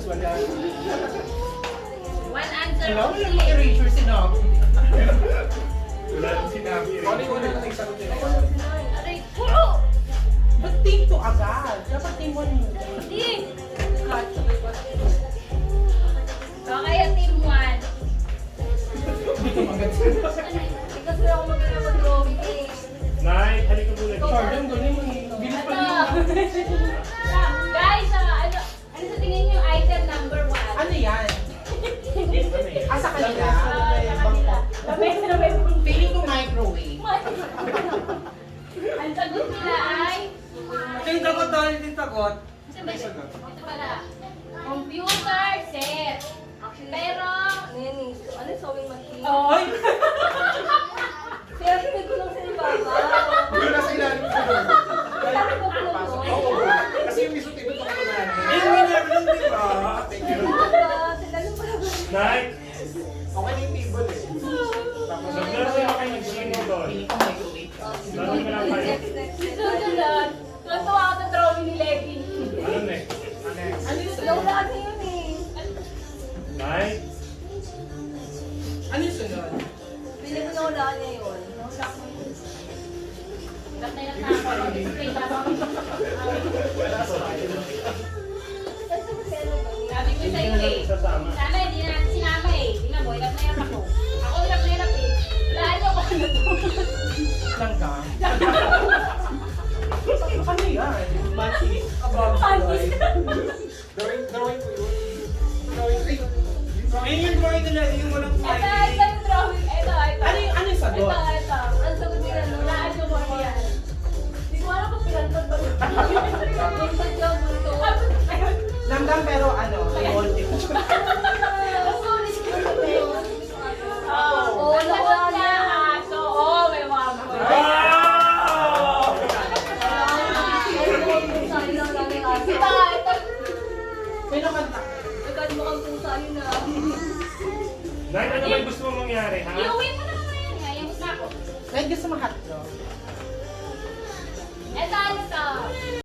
wala. One answer Hello, only. walang erasure sinabi. Wala nang sinabi. Ano yung una na nagsagot niya? Aray, puro! Ba't team 2 agad? Dapat team 1 mo. Hindi. So, kaya team 1. Agad Hindi kasi ako magaling mag-drawing eh. Nay, halika muna dito. Jordan, galing mo eh. Bilis pa Ano? din. Guys, ano sa tingin niyo yung item number 1? Ano yan? Sa kanila. Sa kanila. Feeling ko microwave. Ang sagot nila ay... Yung tagot daw, hindi tagot. Ito pala. Computer set. Pero... Ano yung sewing machine? Ay! Kaya sinag ko lang sa ibaba. Hindi na sa ilalim ko doon. Kailangan ko lang Pasok. ko. Oo. Kasi yung mismo tibot ko na. Eh, winner lang, di ba? Thank you. Sinag ko lang. Nay, Okay na yung table eh. Tapos, nag-laro na kayo nag-single. Feeling ko microwave. Laro na lang kayo. Susunod. Tuwa ako sa drawing ni Levi. Ano next? next. Ano yung Low sunod? na kasi yun eh. Nay, Ano yung sunod? Pili ko na wala niya yun. Hirap na hirap na ako. Mag-explain na ako. Kasi kasi ano ba? Sabi ko sa iyo eh. sasama. Sana hindi na natin sinama eh. Tingnan mo, hirap na hirap ako. Ako hirap na hirap eh. Wala niyo ako na to. Langga? Ano yan? Batik? Pantis. Drawing ko yun. Drawing ko yun. Ayun yung drawing nila, yung walang Ito yung drawing. Ito. Ano yung sagot? Ito. Ang sagot nila, wala niyo ko yan. Hindi ko alam kung pinantod ba yun. Minsan siya multo. Langgang pero ano, may voltage. Ang sulit ko sa tayo. Oo, Ang sagot niya, aso. Oo, may wabo. Wow! Ito. May nakanta. Mukhang pusa yun ah. Nay, ano ba gusto mong mangyari, ha? Iuwi mo na naman yan. Ayun na ako. May gusto mo hotdog?